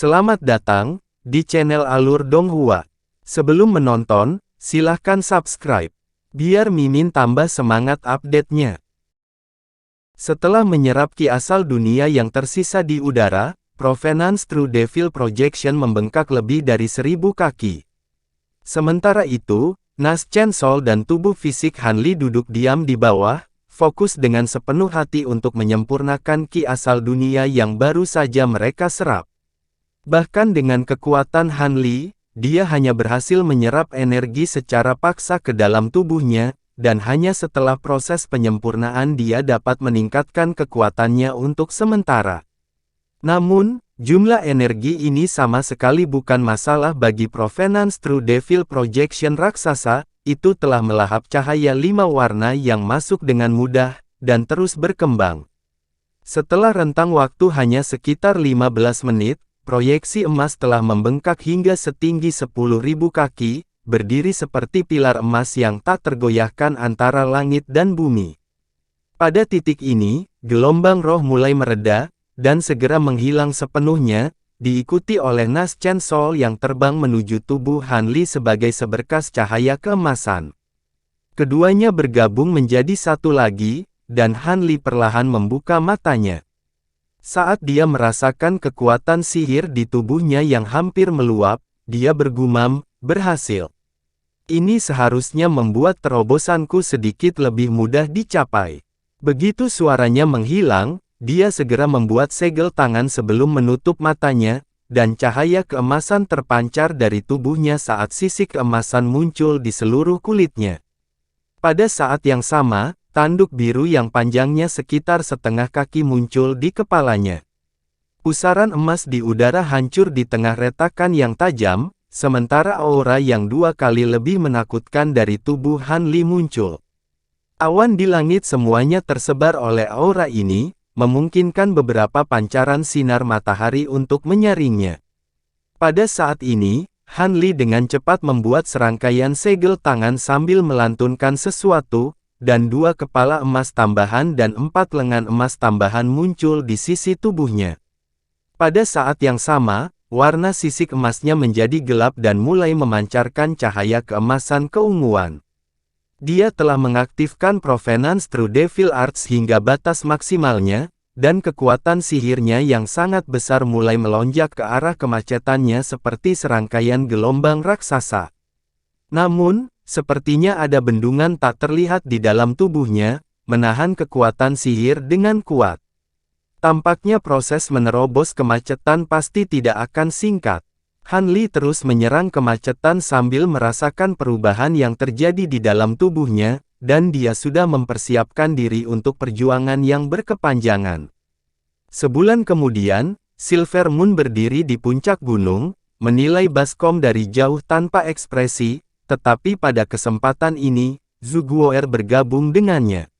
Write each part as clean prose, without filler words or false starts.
Selamat datang di channel Alur Donghua. Sebelum menonton, silahkan subscribe, biar Mimin tambah semangat update-nya. Setelah menyerap ki asal dunia yang tersisa di udara, Provenance True Devil Projection membengkak lebih dari 1000 kaki. Sementara itu, Nas Chen Sol dan tubuh fisik Han Li duduk diam di bawah, fokus dengan sepenuh hati untuk menyempurnakan ki asal dunia yang baru saja mereka serap. Bahkan dengan kekuatan Han Li, dia hanya berhasil menyerap energi secara paksa ke dalam tubuhnya, dan hanya setelah proses penyempurnaan dia dapat meningkatkan kekuatannya untuk sementara. Namun, jumlah energi ini sama sekali bukan masalah bagi Provenance True Devil Projection raksasa, itu telah melahap cahaya 5 warna yang masuk dengan mudah, dan terus berkembang. Setelah rentang waktu hanya sekitar 15 menit, proyeksi emas telah membengkak hingga setinggi 10.000 kaki, berdiri seperti pilar emas yang tak tergoyahkan antara langit dan bumi. Pada titik ini, gelombang roh mulai mereda, dan segera menghilang sepenuhnya, diikuti oleh Nas Chen Sol yang terbang menuju tubuh Han Li sebagai seberkas cahaya keemasan. Keduanya bergabung menjadi satu lagi, dan Han Li perlahan membuka matanya. Saat dia merasakan kekuatan sihir di tubuhnya yang hampir meluap, dia bergumam, "Berhasil. Ini seharusnya membuat terobosanku sedikit lebih mudah dicapai." Begitu suaranya menghilang, dia segera membuat segel tangan sebelum menutup matanya, dan cahaya keemasan terpancar dari tubuhnya saat sisik keemasan muncul di seluruh kulitnya. Pada saat yang sama, tanduk biru yang panjangnya sekitar setengah kaki muncul di kepalanya. Pusaran emas di udara hancur di tengah retakan yang tajam, sementara aura yang 2 kali lebih menakutkan dari tubuh Han Li muncul. Awan di langit semuanya tersebar oleh aura ini, memungkinkan beberapa pancaran sinar matahari untuk menyaringnya. Pada saat ini, Han Li dengan cepat membuat serangkaian segel tangan sambil melantunkan sesuatu, dan 2 kepala emas tambahan dan 4 lengan emas tambahan muncul di sisi tubuhnya. Pada saat yang sama, warna sisik emasnya menjadi gelap dan mulai memancarkan cahaya keemasan keunguan. Dia telah mengaktifkan Provenance True Devil Arts hingga batas maksimalnya, dan kekuatan sihirnya yang sangat besar mulai melonjak ke arah kemacetannya seperti serangkaian gelombang raksasa. Namun, sepertinya ada bendungan tak terlihat di dalam tubuhnya, menahan kekuatan sihir dengan kuat. Tampaknya proses menerobos kemacetan pasti tidak akan singkat. Han Li terus menyerang kemacetan sambil merasakan perubahan yang terjadi di dalam tubuhnya, dan dia sudah mempersiapkan diri untuk perjuangan yang berkepanjangan. Sebulan kemudian, Silver Moon berdiri di puncak gunung, menilai baskom dari jauh tanpa ekspresi. Tetapi pada kesempatan ini, Zhu Guo'er bergabung dengannya.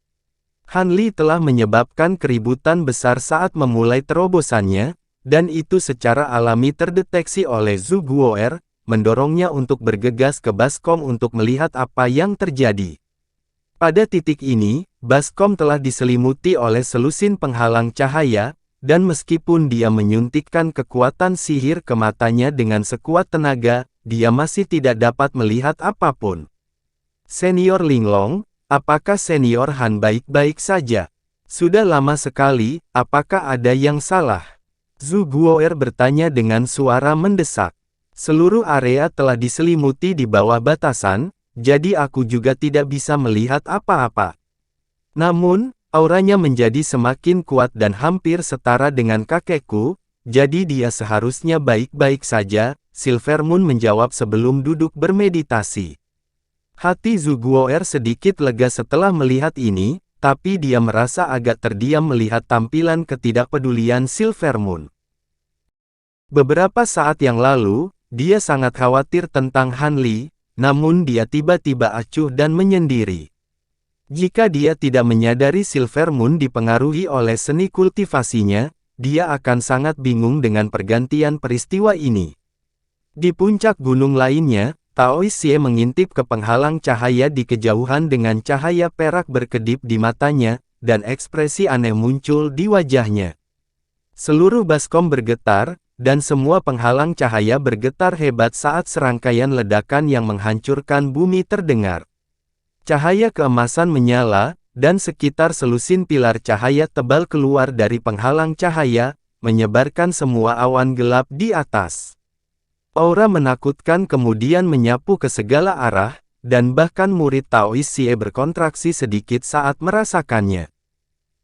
Han Li telah menyebabkan keributan besar saat memulai terobosannya, dan itu secara alami terdeteksi oleh Zhu Guo'er, mendorongnya untuk bergegas ke baskom untuk melihat apa yang terjadi. Pada titik ini, baskom telah diselimuti oleh selusin penghalang cahaya, dan meskipun dia menyuntikkan kekuatan sihir ke matanya dengan sekuat tenaga, dia masih tidak dapat melihat apapun. Senior Linglong, apakah Senior Han baik-baik saja? Sudah lama sekali, apakah ada yang salah? Zhu Guo'er bertanya dengan suara mendesak. Seluruh area telah diselimuti di bawah batasan, jadi aku juga tidak bisa melihat apa-apa. Namun, auranya menjadi semakin kuat dan hampir setara dengan kakekku, jadi dia seharusnya baik-baik saja. Silver Moon menjawab sebelum duduk bermeditasi. Hati Zhu Guo'er sedikit lega setelah melihat ini, tapi dia merasa agak terdiam melihat tampilan ketidakpedulian Silver Moon. Beberapa saat yang lalu, dia sangat khawatir tentang Han Li, namun dia tiba-tiba acuh dan menyendiri. Jika dia tidak menyadari Silver Moon dipengaruhi oleh seni kultivasinya, dia akan sangat bingung dengan pergantian peristiwa ini. Di puncak gunung lainnya, Tao Xie mengintip ke penghalang cahaya di kejauhan dengan cahaya perak berkedip di matanya, dan ekspresi aneh muncul di wajahnya. Seluruh baskom bergetar, dan semua penghalang cahaya bergetar hebat saat serangkaian ledakan yang menghancurkan bumi terdengar. Cahaya keemasan menyala, dan sekitar selusin pilar cahaya tebal keluar dari penghalang cahaya, menyebarkan semua awan gelap di atas. Aura menakutkan kemudian menyapu ke segala arah, dan bahkan murid Taois Xie berkontraksi sedikit saat merasakannya.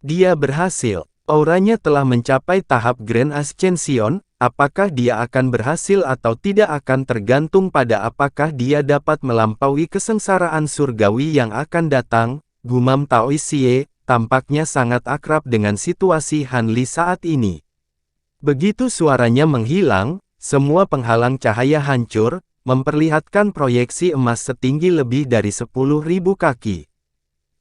Dia berhasil. Auranya telah mencapai tahap Grand Ascension. Apakah dia akan berhasil atau tidak akan tergantung pada apakah dia dapat melampaui kesengsaraan surgawi yang akan datang, gumam Taois Xie, tampaknya sangat akrab dengan situasi Han Li saat ini. Begitu suaranya menghilang, semua penghalang cahaya hancur, memperlihatkan proyeksi emas setinggi lebih dari 10.000 kaki.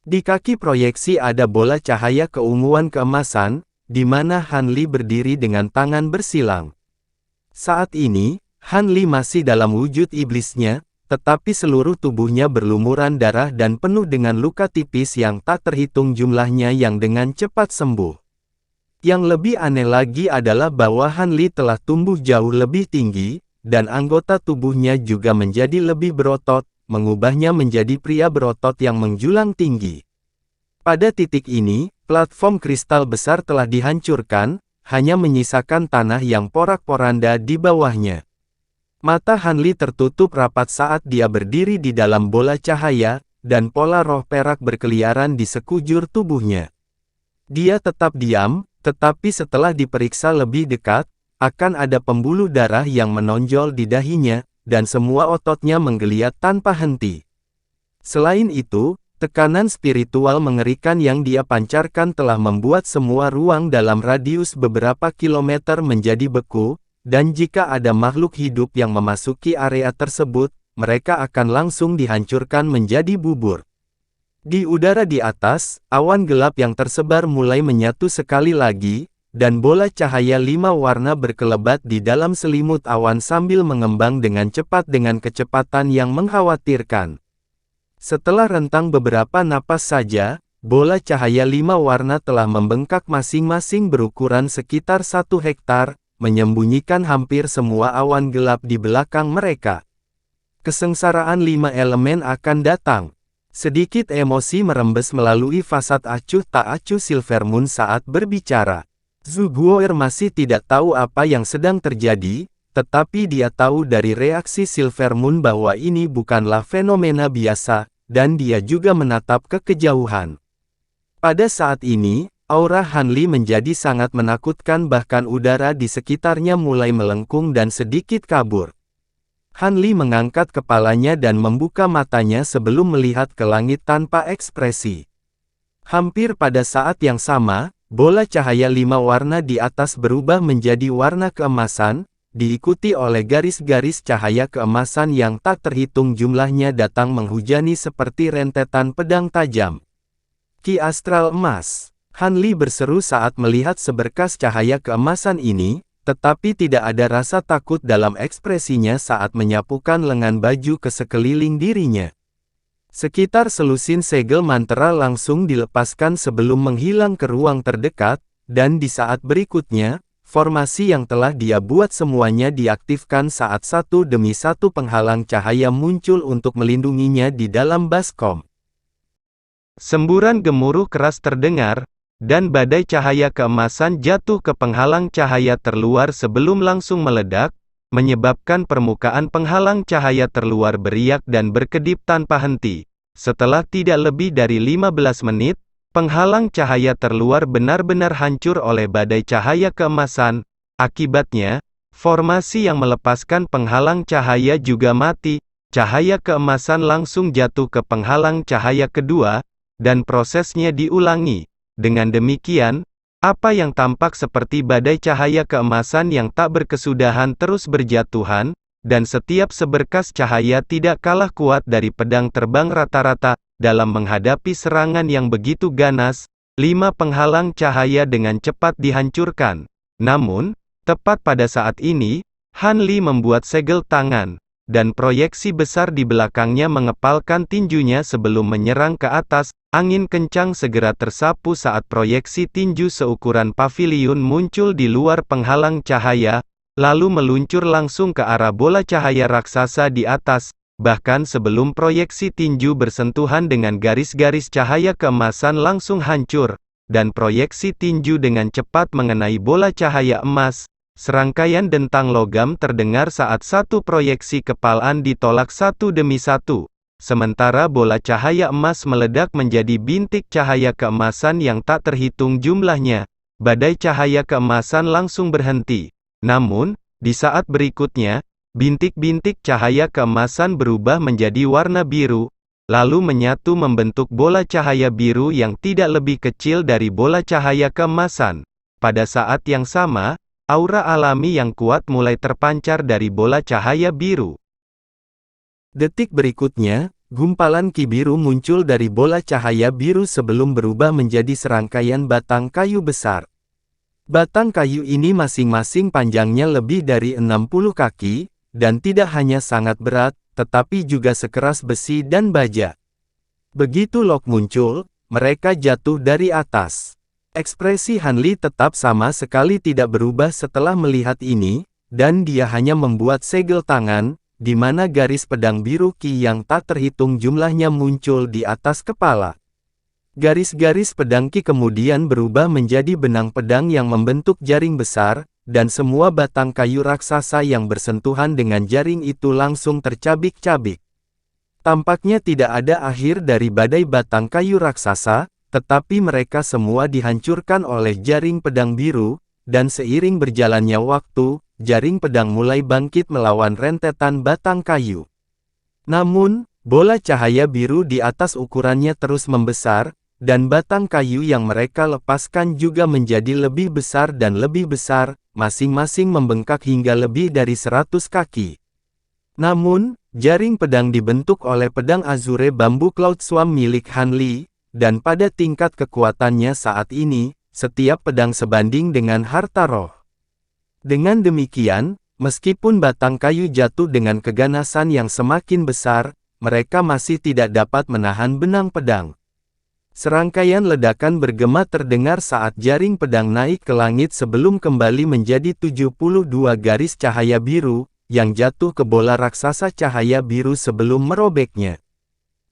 Di kaki proyeksi ada bola cahaya keunguan keemasan, di mana Han Li berdiri dengan tangan bersilang. Saat ini, Han Li masih dalam wujud iblisnya, tetapi seluruh tubuhnya berlumuran darah dan penuh dengan luka tipis yang tak terhitung jumlahnya yang dengan cepat sembuh. Yang lebih aneh lagi adalah bahwa Han Li telah tumbuh jauh lebih tinggi, dan anggota tubuhnya juga menjadi lebih berotot, mengubahnya menjadi pria berotot yang menjulang tinggi. Pada titik ini, platform kristal besar telah dihancurkan, hanya menyisakan tanah yang porak-poranda di bawahnya. Mata Han Li tertutup rapat saat dia berdiri di dalam bola cahaya, dan pola roh perak berkeliaran di sekujur tubuhnya. Dia tetap diam, tetapi setelah diperiksa lebih dekat, akan ada pembuluh darah yang menonjol di dahinya, dan semua ototnya menggeliat tanpa henti. Selain itu, tekanan spiritual mengerikan yang dia pancarkan telah membuat semua ruang dalam radius beberapa kilometer menjadi beku, dan jika ada makhluk hidup yang memasuki area tersebut, mereka akan langsung dihancurkan menjadi bubur. Di udara di atas, awan gelap yang tersebar mulai menyatu sekali lagi, dan bola cahaya 5 warna berkelebat di dalam selimut awan sambil mengembang dengan cepat dengan kecepatan yang mengkhawatirkan. Setelah rentang beberapa napas saja, bola cahaya 5 warna telah membengkak masing-masing berukuran sekitar 1 hektar, menyembunyikan hampir semua awan gelap di belakang mereka. Kesengsaraan 5 elemen akan datang. Sedikit emosi merembes melalui fasad acuh tak acuh Silvermoon saat berbicara. Zhu Guo'er masih tidak tahu apa yang sedang terjadi, tetapi dia tahu dari reaksi Silvermoon bahwa ini bukanlah fenomena biasa, dan dia juga menatap ke kejauhan. Pada saat ini, aura Han Li menjadi sangat menakutkan bahkan udara di sekitarnya mulai melengkung dan sedikit kabur. Han Li mengangkat kepalanya dan membuka matanya sebelum melihat ke langit tanpa ekspresi. Hampir pada saat yang sama, bola cahaya 5 warna di atas berubah menjadi warna keemasan, diikuti oleh garis-garis cahaya keemasan yang tak terhitung jumlahnya datang menghujani seperti rentetan pedang tajam. Ki astral emas. Han Li berseru saat melihat seberkas cahaya keemasan ini, tetapi tidak ada rasa takut dalam ekspresinya saat menyapukan lengan baju ke sekeliling dirinya. Sekitar selusin segel mantra langsung dilepaskan sebelum menghilang ke ruang terdekat, dan di saat berikutnya, formasi yang telah dia buat semuanya diaktifkan saat satu demi satu penghalang cahaya muncul untuk melindunginya di dalam baskom. Semburan gemuruh keras terdengar, dan badai cahaya keemasan jatuh ke penghalang cahaya terluar sebelum langsung meledak, menyebabkan permukaan penghalang cahaya terluar beriak dan berkedip tanpa henti. Setelah tidak lebih dari 15 menit, penghalang cahaya terluar benar-benar hancur oleh badai cahaya keemasan. Akibatnya, formasi yang melepaskan penghalang cahaya juga mati. Cahaya keemasan langsung jatuh ke penghalang cahaya kedua, dan prosesnya diulangi. Dengan demikian, apa yang tampak seperti badai cahaya keemasan yang tak berkesudahan terus berjatuhan, dan setiap seberkas cahaya tidak kalah kuat dari pedang terbang rata-rata. Dalam menghadapi serangan yang begitu ganas, 5 penghalang cahaya dengan cepat dihancurkan. Namun, tepat pada saat ini, Han Li membuat segel tangan, dan proyeksi besar di belakangnya mengepalkan tinjunya sebelum menyerang ke atas. Angin kencang segera tersapu saat proyeksi tinju seukuran paviliun muncul di luar penghalang cahaya, lalu meluncur langsung ke arah bola cahaya raksasa di atas, bahkan sebelum proyeksi tinju bersentuhan dengan garis-garis cahaya keemasan langsung hancur, dan proyeksi tinju dengan cepat mengenai bola cahaya emas. Serangkaian dentang logam terdengar saat satu proyeksi kepalan ditolak satu demi satu, sementara bola cahaya emas meledak menjadi bintik cahaya keemasan yang tak terhitung jumlahnya. Badai cahaya keemasan langsung berhenti. Namun, di saat berikutnya, bintik-bintik cahaya keemasan berubah menjadi warna biru, lalu menyatu membentuk bola cahaya biru yang tidak lebih kecil dari bola cahaya keemasan. Pada saat yang sama, aura alami yang kuat mulai terpancar dari bola cahaya biru. Detik berikutnya, gumpalan ki biru muncul dari bola cahaya biru sebelum berubah menjadi serangkaian batang kayu besar. Batang kayu ini masing-masing panjangnya lebih dari 60 kaki, dan tidak hanya sangat berat, tetapi juga sekeras besi dan baja. Begitu Lok muncul, mereka jatuh dari atas. Ekspresi Han Li tetap sama sekali tidak berubah setelah melihat ini, dan dia hanya membuat segel tangan, di mana garis pedang biru ki yang tak terhitung jumlahnya muncul di atas kepala. Garis-garis pedang ki kemudian berubah menjadi benang pedang yang membentuk jaring besar, dan semua batang kayu raksasa yang bersentuhan dengan jaring itu langsung tercabik-cabik. Tampaknya tidak ada akhir dari badai batang kayu raksasa, tetapi mereka semua dihancurkan oleh jaring pedang biru, dan seiring berjalannya waktu, jaring pedang mulai bangkit melawan rentetan batang kayu. Namun, bola cahaya biru di atas ukurannya terus membesar, dan batang kayu yang mereka lepaskan juga menjadi lebih besar dan lebih besar, masing-masing membengkak hingga lebih dari 100 kaki. Namun, jaring pedang dibentuk oleh pedang azure bambu Cloud Swarm milik Han Li, dan pada tingkat kekuatannya saat ini, setiap pedang sebanding dengan harta roh. Dengan demikian, meskipun batang kayu jatuh dengan keganasan yang semakin besar, mereka masih tidak dapat menahan benang pedang. Serangkaian ledakan bergema terdengar saat jaring pedang naik ke langit sebelum kembali menjadi 72 garis cahaya biru, yang jatuh ke bola raksasa cahaya biru sebelum merobeknya.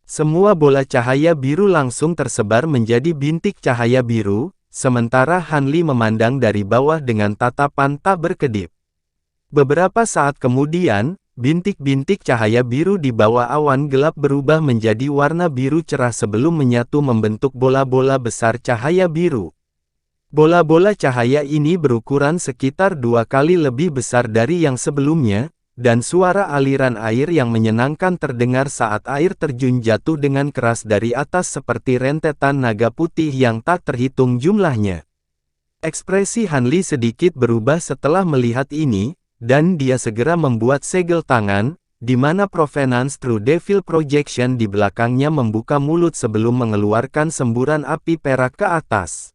Semua bola cahaya biru langsung tersebar menjadi bintik cahaya biru, sementara Han Li memandang dari bawah dengan tatapan tak berkedip. Beberapa saat kemudian, bintik-bintik cahaya biru di bawah awan gelap berubah menjadi warna biru cerah sebelum menyatu membentuk bola-bola besar cahaya biru. Bola-bola cahaya ini berukuran sekitar 2 kali lebih besar dari yang sebelumnya, dan suara aliran air yang menyenangkan terdengar saat air terjun jatuh dengan keras dari atas seperti rentetan naga putih yang tak terhitung jumlahnya. Ekspresi Han Li sedikit berubah setelah melihat ini, dan dia segera membuat segel tangan, di mana Provenance True Devil Projection di belakangnya membuka mulut sebelum mengeluarkan semburan api perak ke atas.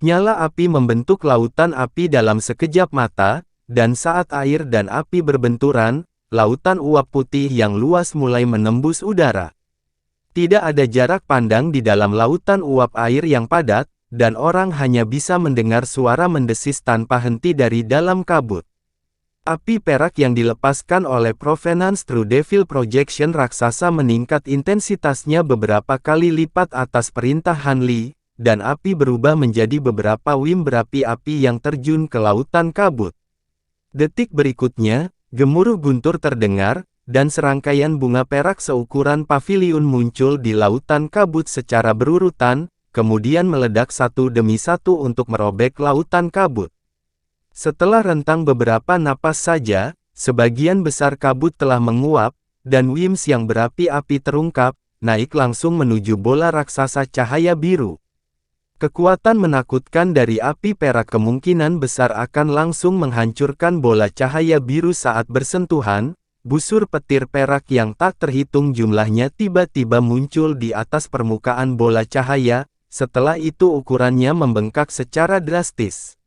Nyala api membentuk lautan api dalam sekejap mata, dan saat air dan api berbenturan, lautan uap putih yang luas mulai menembus udara. Tidak ada jarak pandang di dalam lautan uap air yang padat, dan orang hanya bisa mendengar suara mendesis tanpa henti dari dalam kabut. Api perak yang dilepaskan oleh Provenance True Devil Projection raksasa meningkat intensitasnya beberapa kali lipat atas perintah Han Li, dan api berubah menjadi beberapa wim berapi-api yang terjun ke lautan kabut. Detik berikutnya, gemuruh guntur terdengar, dan serangkaian bunga perak seukuran paviliun muncul di lautan kabut secara berurutan, kemudian meledak satu demi satu untuk merobek lautan kabut. Setelah rentang beberapa napas saja, sebagian besar kabut telah menguap, dan wims yang berapi-api terungkap, naik langsung menuju bola raksasa cahaya biru. Kekuatan menakutkan dari api perak kemungkinan besar akan langsung menghancurkan bola cahaya biru saat bersentuhan. Busur petir perak yang tak terhitung jumlahnya tiba-tiba muncul di atas permukaan bola cahaya, setelah itu ukurannya membengkak secara drastis.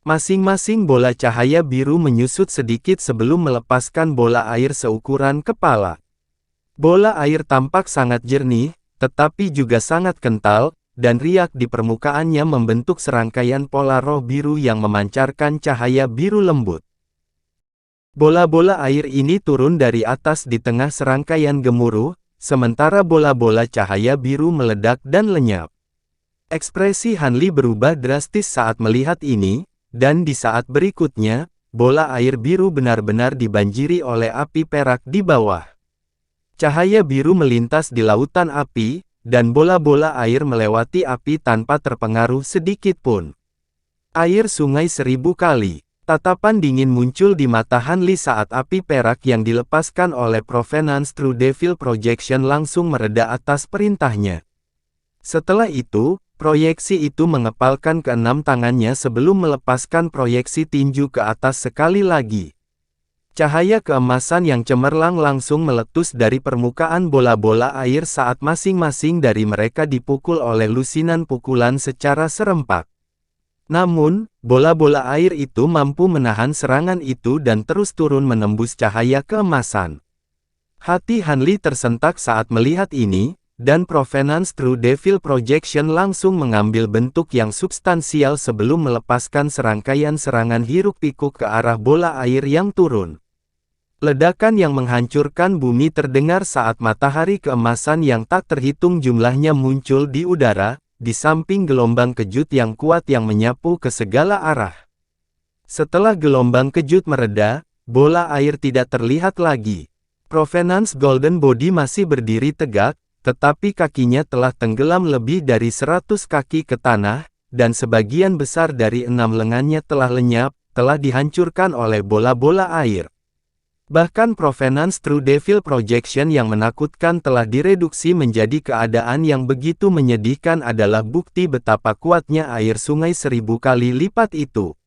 Masing-masing bola cahaya biru menyusut sedikit sebelum melepaskan bola air seukuran kepala. Bola air tampak sangat jernih, tetapi juga sangat kental, dan riak di permukaannya membentuk serangkaian pola roh biru yang memancarkan cahaya biru lembut. Bola-bola air ini turun dari atas di tengah serangkaian gemuruh, sementara bola-bola cahaya biru meledak dan lenyap. Ekspresi Hanli berubah drastis saat melihat ini, dan di saat berikutnya, bola air biru benar-benar dibanjiri oleh api perak di bawah. Cahaya biru melintas di lautan api, dan bola-bola air melewati api tanpa terpengaruh sedikit pun. Air sungai 1000 kali. Tatapan dingin muncul di mata Hanli saat api perak yang dilepaskan oleh Provenance True Devil Projection langsung mereda atas perintahnya. Setelah itu, proyeksi itu mengepalkan keenam tangannya sebelum melepaskan proyeksi tinju ke atas sekali lagi. Cahaya keemasan yang cemerlang langsung meletus dari permukaan bola-bola air saat masing-masing dari mereka dipukul oleh lusinan pukulan secara serempak. Namun, bola-bola air itu mampu menahan serangan itu dan terus turun menembus cahaya keemasan. Hati Hanli tersentak saat melihat ini, dan Provenance True Devil Projection langsung mengambil bentuk yang substansial sebelum melepaskan serangkaian serangan hiruk-pikuk ke arah bola air yang turun. Ledakan yang menghancurkan bumi terdengar saat matahari keemasan yang tak terhitung jumlahnya muncul di udara, di samping gelombang kejut yang kuat yang menyapu ke segala arah. Setelah gelombang kejut mereda, bola air tidak terlihat lagi. Provenance Golden Body masih berdiri tegak, tetapi kakinya telah tenggelam lebih dari 100 kaki ke tanah, dan sebagian besar dari 6 lengannya telah lenyap, telah dihancurkan oleh bola-bola air. Bahkan Provenance True Devil Projection yang menakutkan telah direduksi menjadi keadaan yang begitu menyedihkan adalah bukti betapa kuatnya air sungai 1000 kali lipat itu.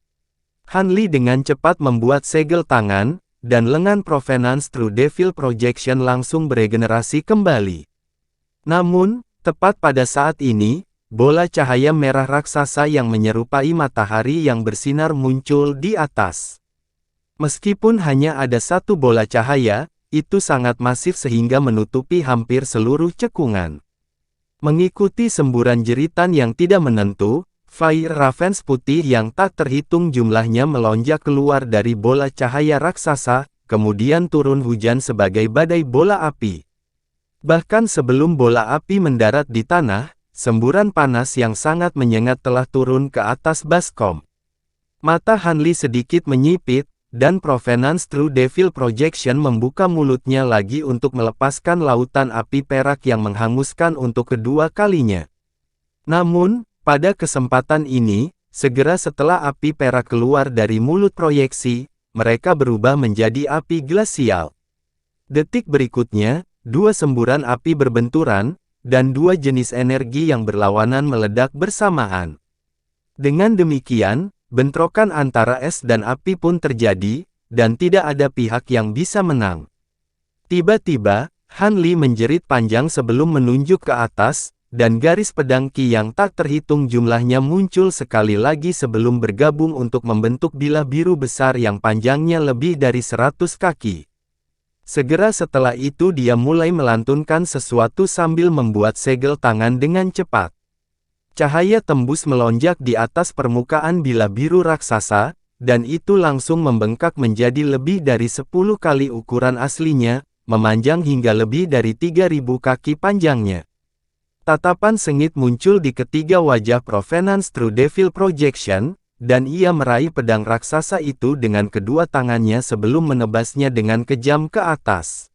Hanli dengan cepat membuat segel tangan, dan lengan Provenance True Devil Projection langsung beregenerasi kembali. Namun, tepat pada saat ini, bola cahaya merah raksasa yang menyerupai matahari yang bersinar muncul di atas. Meskipun hanya ada satu bola cahaya, itu sangat masif sehingga menutupi hampir seluruh cekungan. Mengikuti semburan jeritan yang tidak menentu, Fire Ravens putih yang tak terhitung jumlahnya melonjak keluar dari bola cahaya raksasa, kemudian turun hujan sebagai badai bola api. Bahkan sebelum bola api mendarat di tanah, semburan panas yang sangat menyengat telah turun ke atas baskom. Mata Hanli sedikit menyipit, dan Provenance True Devil Projection membuka mulutnya lagi untuk melepaskan lautan api perak yang menghanguskan untuk kedua kalinya. Namun, pada kesempatan ini, segera setelah api perak keluar dari mulut proyeksi, mereka berubah menjadi api glasial. Detik berikutnya, dua semburan api berbenturan, dan dua jenis energi yang berlawanan meledak bersamaan. Dengan demikian, bentrokan antara es dan api pun terjadi, dan tidak ada pihak yang bisa menang. Tiba-tiba, Hanli menjerit panjang sebelum menunjuk ke atas, dan garis pedang Qi yang tak terhitung jumlahnya muncul sekali lagi sebelum bergabung untuk membentuk bilah biru besar yang panjangnya lebih dari 100 kaki. Segera setelah itu dia mulai melantunkan sesuatu sambil membuat segel tangan dengan cepat. Cahaya tembus melonjak di atas permukaan bilah biru raksasa, dan itu langsung membengkak menjadi lebih dari 10 kali ukuran aslinya, memanjang hingga lebih dari 3000 kaki panjangnya. Tatapan sengit muncul di ketiga wajah Provenance True Devil Projection, dan ia meraih pedang raksasa itu dengan kedua tangannya sebelum menebasnya dengan kejam ke atas.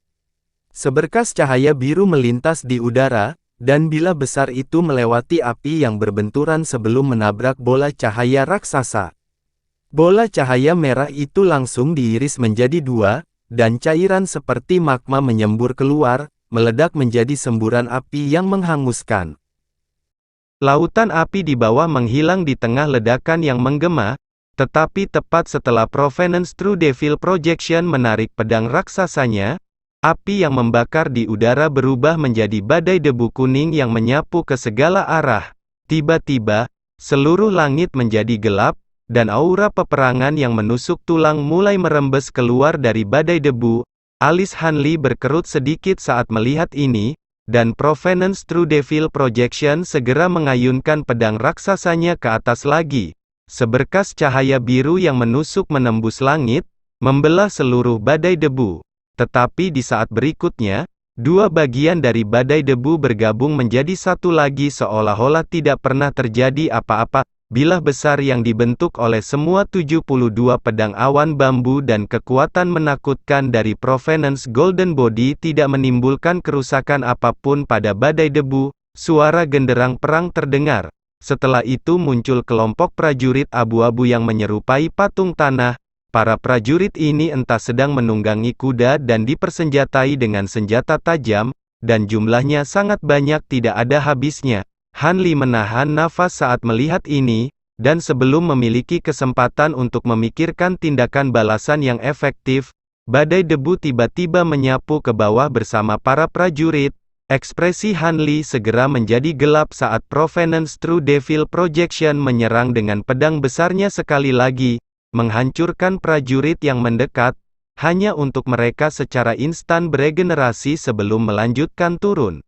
Seberkas cahaya biru melintas di udara, dan bilah besar itu melewati api yang berbenturan sebelum menabrak bola cahaya raksasa. Bola cahaya merah itu langsung diiris menjadi dua, dan cairan seperti magma menyembur keluar, meledak menjadi semburan api yang menghanguskan. Lautan api di bawah menghilang di tengah ledakan yang menggema, tetapi tepat setelah Provenance True Devil Projection menarik pedang raksasanya, api yang membakar di udara berubah menjadi badai debu kuning yang menyapu ke segala arah. Tiba-tiba, seluruh langit menjadi gelap, dan aura peperangan yang menusuk tulang mulai merembes keluar dari badai debu. Alis Hanli berkerut sedikit saat melihat ini, dan Provenance True Devil Projection segera mengayunkan pedang raksasanya ke atas lagi. Seberkas cahaya biru yang menusuk menembus langit, membelah seluruh badai debu. Tetapi di saat berikutnya, dua bagian dari badai debu bergabung menjadi satu lagi seolah-olah tidak pernah terjadi apa-apa. Bilah besar yang dibentuk oleh semua 72 pedang awan bambu dan kekuatan menakutkan dari Provenance Golden Body tidak menimbulkan kerusakan apapun pada badai debu. Suara genderang perang terdengar. Setelah itu muncul kelompok prajurit abu-abu yang menyerupai patung tanah. Para prajurit ini entah sedang menunggangi kuda dan dipersenjatai dengan senjata tajam, dan jumlahnya sangat banyak tidak ada habisnya. Han Li menahan nafas saat melihat ini, dan sebelum memiliki kesempatan untuk memikirkan tindakan balasan yang efektif, badai debu tiba-tiba menyapu ke bawah bersama para prajurit. Ekspresi Han Li segera menjadi gelap saat Provenance True Devil Projection menyerang dengan pedang besarnya sekali lagi, menghancurkan prajurit yang mendekat, hanya untuk mereka secara instan beregenerasi sebelum melanjutkan turun.